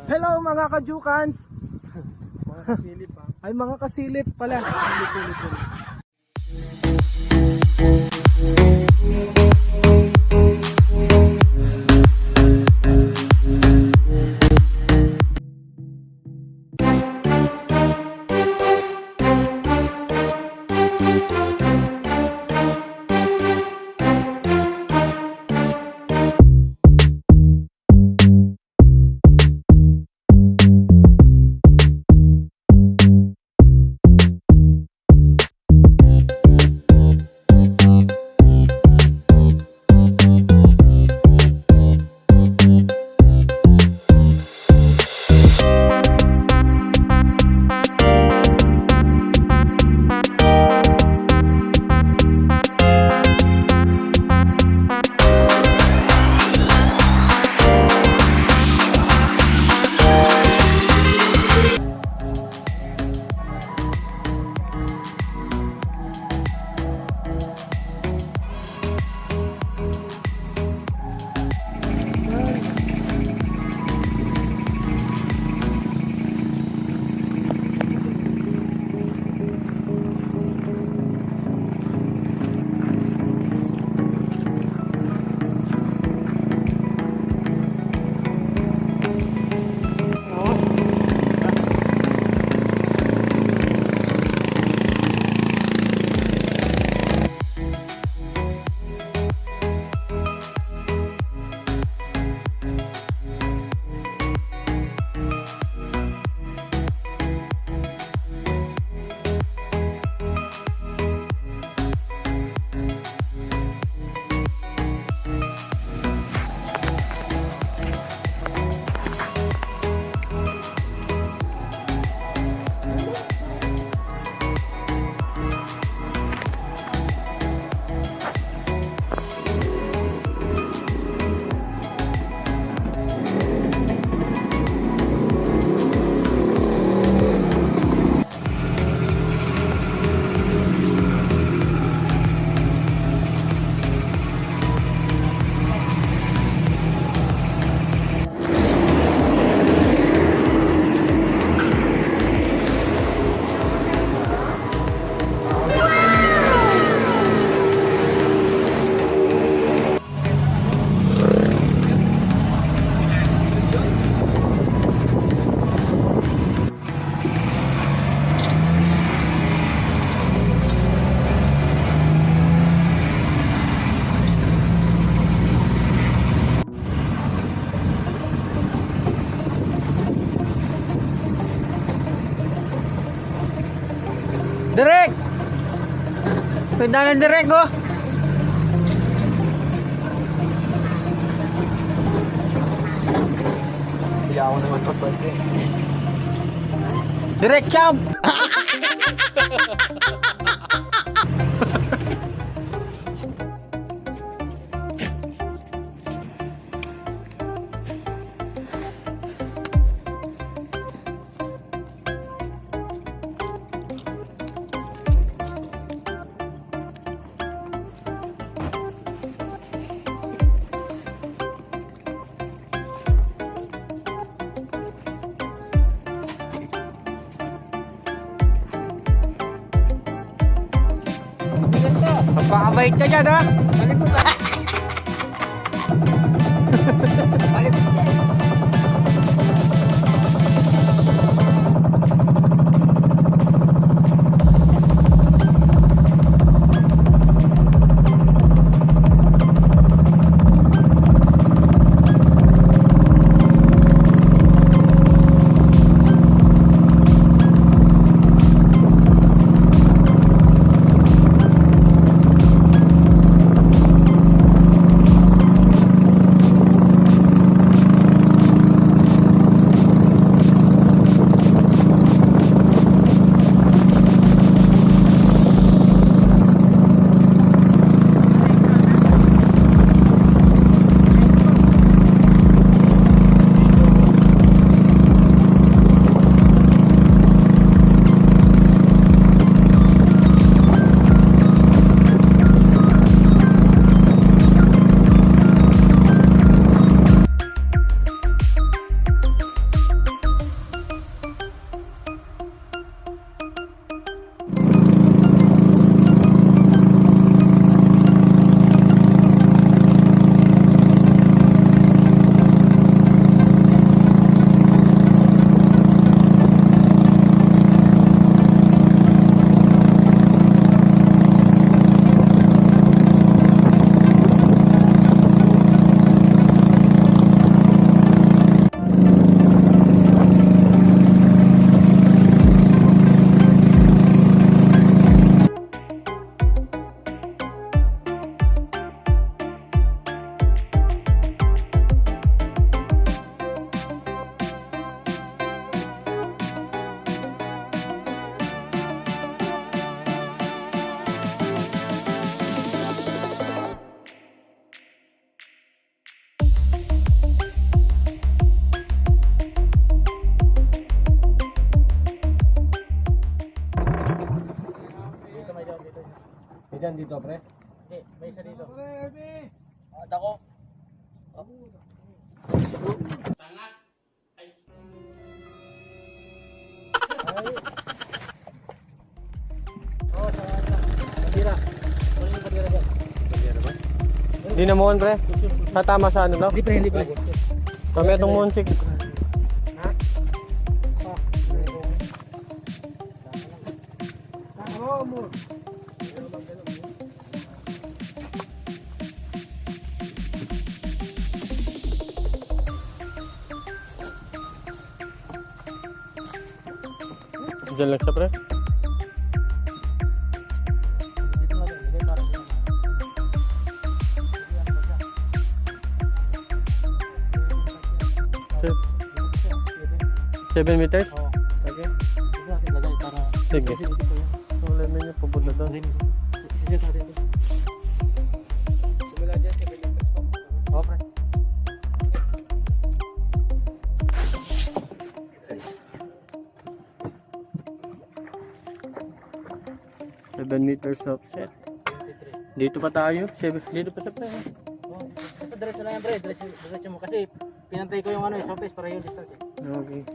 Hello mga kajukans! Mga kasilip ha. Ay mga kasilip pala. Ulit. Direk! Pedalan direk oh! Hindi ako naman pagpante. Direk champ! Magpakabait ka dyan ha! Balik mo ka! Balik mo ka! dito, pre? Hindi, may isa dito. At ako. Oo, sa ano. Bandira. Kunin yung bandira dyan. Hindi na mo, pre. Sa tama sa ano daw? Hindi pre, hindi pre. Kami itong Monsig. Oo mo. Diyan lang siya, pre. Dito nga din, hindi parang yun. 7 meters? Oo. Okay. Dito natin lagay para... Sige. Dito yan. Wala na niya, pabula doon. Dito natin ito. Simula dyan, 7 meters pa. Oo pre. Seven meters offset. 23. Dito pa tayo. Dito pa sa pre. Oo. Ito diretso lang yan pre. Diretso mo kasi pinantay ko yung ano surface para yung distance eh. Okay.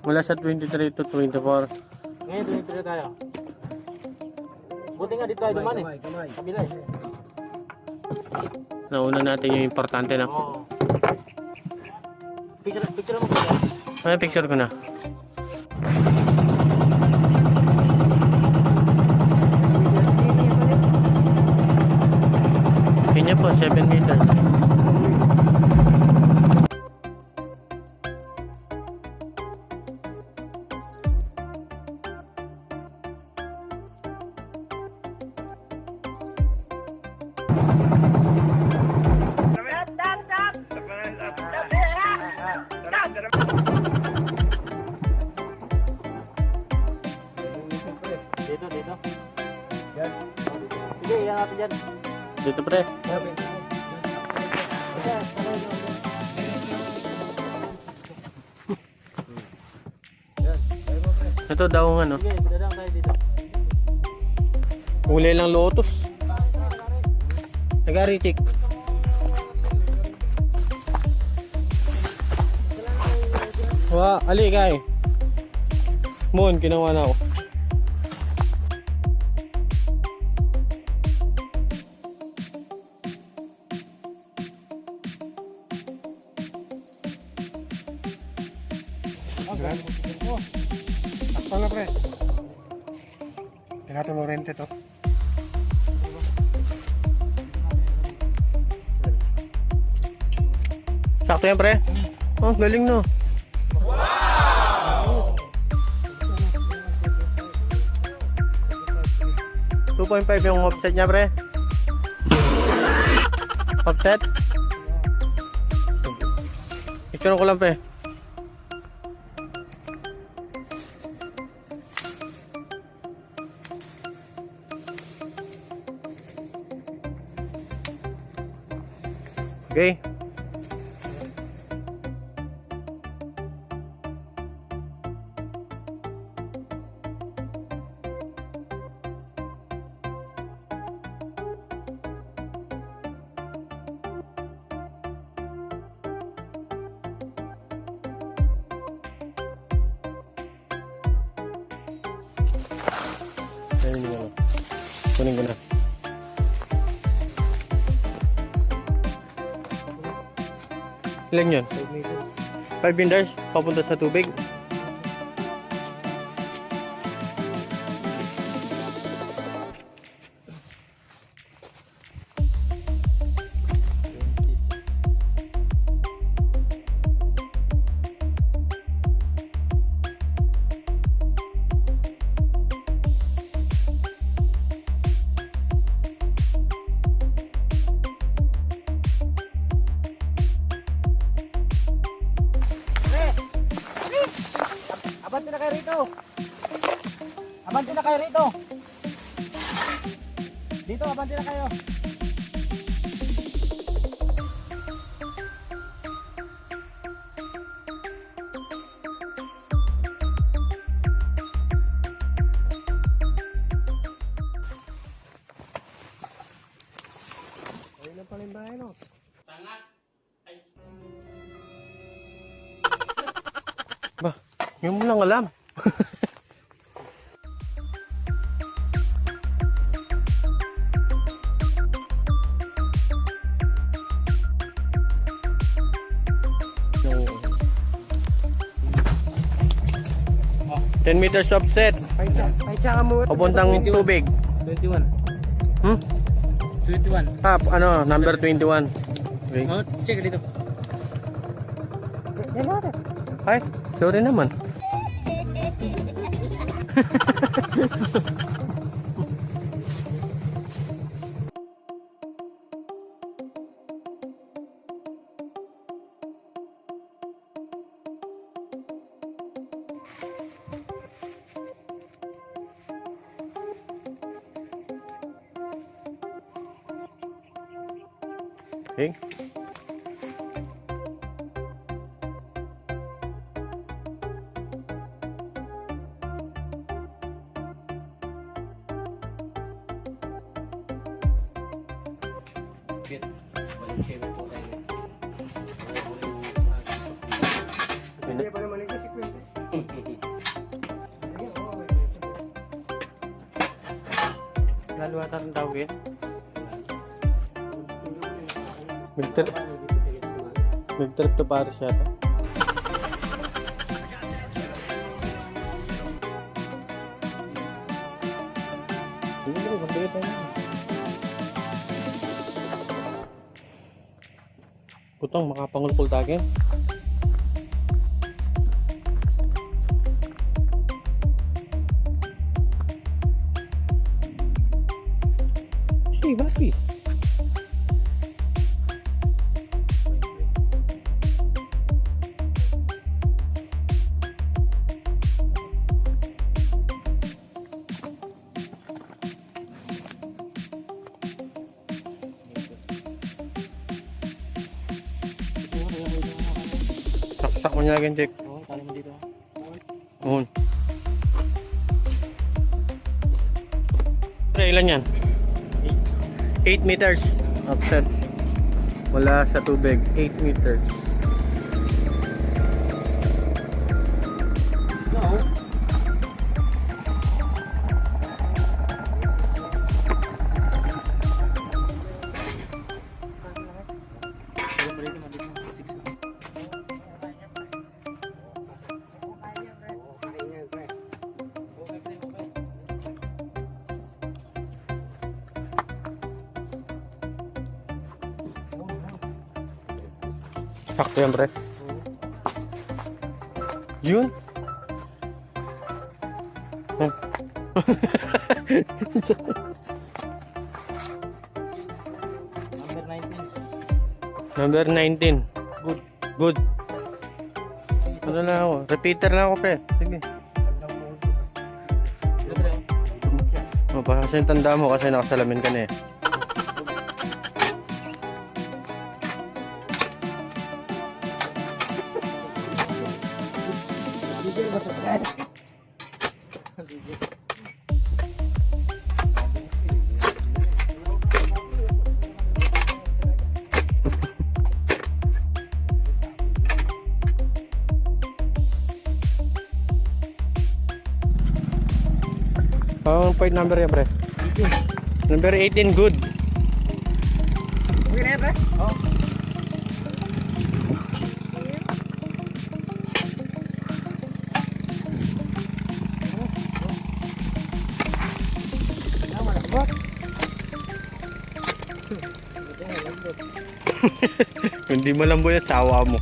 Mula sa 23 to 24. Ngayon dito tayo. Buti nga dito tayo duman eh. Kamay. Kabila eh. Nauna natin yung importante na. Oo. Picture mo po. Ay, picture ko na. Kanya po, 7 meters. Dito. Yan. Sige, yan natin dyan. Dito pre. Ito daw ang ano. Sige, dadang tayo dito. Uli lang lotus. Nagaritik. Wa, ali kay. Mon, ginawa na ako. Takpan na pre. Tinato Lorente to. Sakto yan pre. Oh, galing no. Wow! 2.5 yung offset niya pre. Offset. Picture ko lang pre. Okay. Ayun yung ano. Kunin ko na. Ilan yun? 5 meters. 5 meters papunta sa tubig. Abante na kayo rito. Abante na kayo rito. Dito, abante na kayo. Yung mo lang alam. Yung 10 meters offset. Paitsa ka mo. Papuntang tubig. 21. Hmm? 21. Number 21. Okay. Oh, check dito. Ay, sorry naman. Okay. Hindi pa naman ito si Quinte. Lalo ata ang tawagin. Nag-trip to Paris yata. Sige, magbigay tayo. Putang, makapangulpul tayo. Hey, bapi. Saksak mo niya lagi, check. Oh, kala mo dito. Mohon. Pre, ilan yan? 8 meters offset. Wala sa tubig. 8 meters. No. Sakto yan, pre. Yun. Number 19. Number 19. Good. Good. Ano na ako? Repeater na ako, pre. Sige. Kasi yung tanda mo kasi nakasalamin ka na eh. Ang point number yan, pre? 18. Number 18, good. Okay na yan, pre? Oh. Hindi malambot yung sawa mo.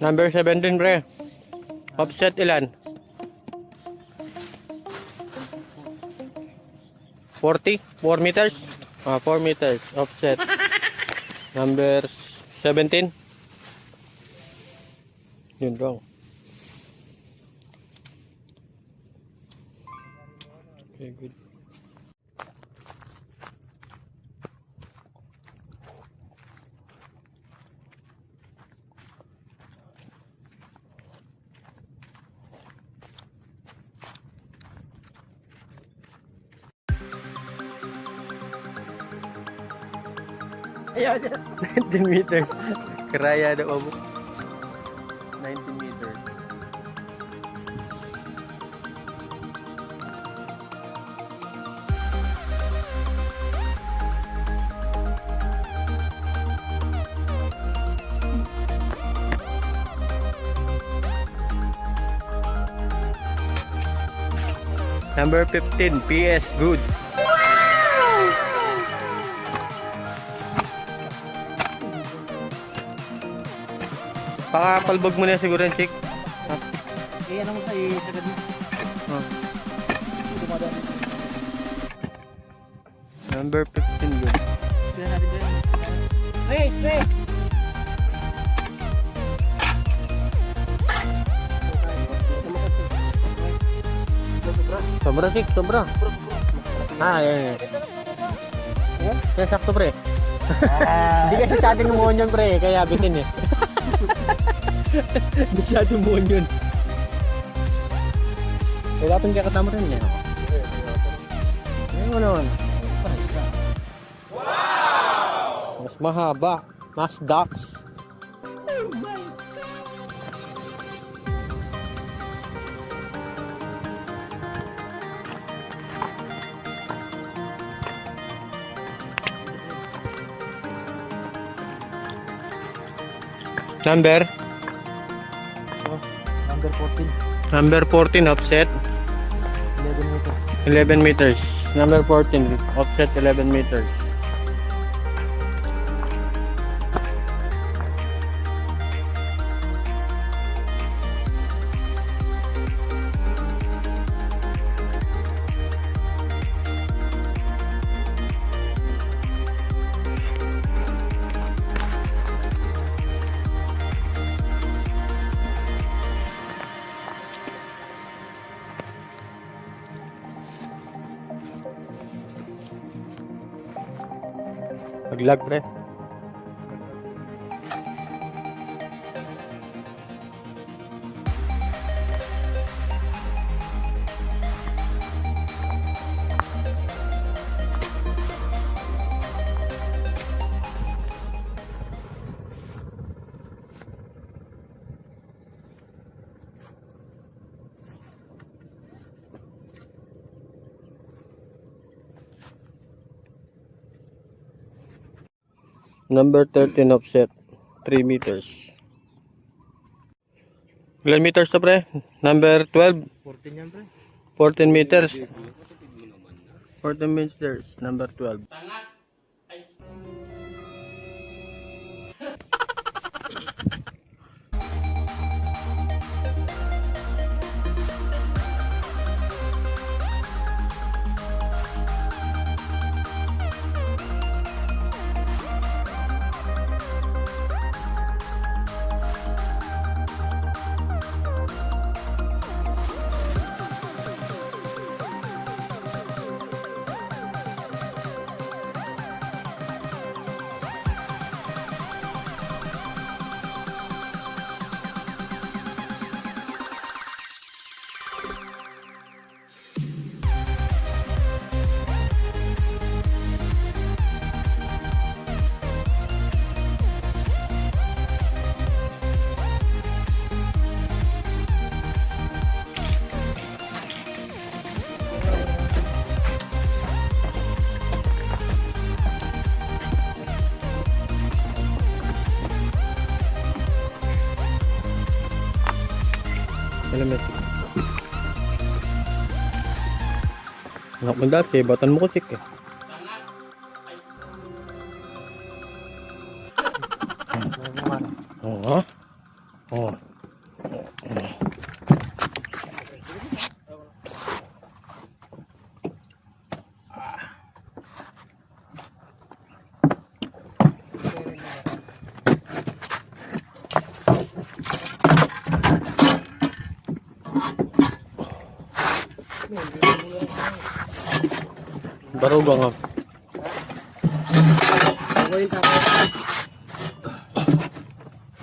Number 17, pre. Offset ilan? 40? 4 meters? 4 meters. Offset. Number 17. Yun lang. Very good. Ayan. 19 meters. Karaya daw ako. 19 meters. Number 15, PS, good. Pakapalbog mo na siguro yung chick. Eh, ano mo sa isagad mo? Dumadaan. Number 15, good. Tignan natin dyan. Straight, straight! Sobra chick, sobra. Ah, yan. Yan, sakto pre. Hindi kasi sa atin umuon yun pre, kaya bitin eh. Hindi sa atin umuon yun. Kaya dapat kaya katama rin niya. Ayun mo naman. Wow! Mas mahaba. Mas ducks. Number? Number 14. Number 14, offset. 11 meters. 11 meters. Number 14, offset 11 meters. Paglag pre. Number 13 offset 3 meters. Ilan meters to pre? Number 12 14 yan, pre. 14 meters. 14 meters, number 12. Salamat. Anak mo dati, batan mo ko sik eh. Oo. Oo. Barugang nga. Ako yung tapos.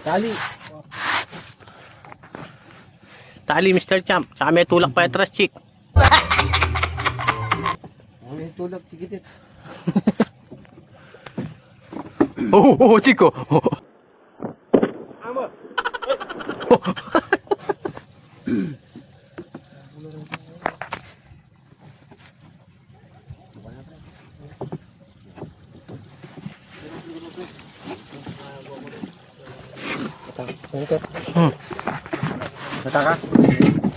Tali. Tali, Mr. Champ. Saka may tulak pa atras, chick. Ako yung tulak, sigitit. Oh, chico. Amo! Bata ka?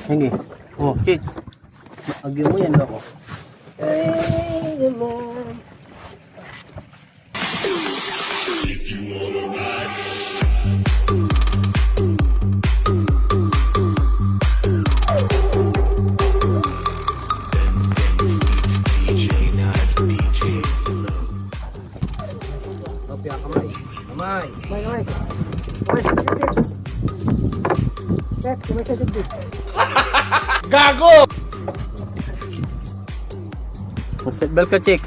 Hindi. Oh, chick. Agyo mo yan ako. Ay, naman. Kopya, kamay. Kamay. Kamay. Kamay sa dibdib. Chef, kamay sa dibdib. Seatbelt ka, chick.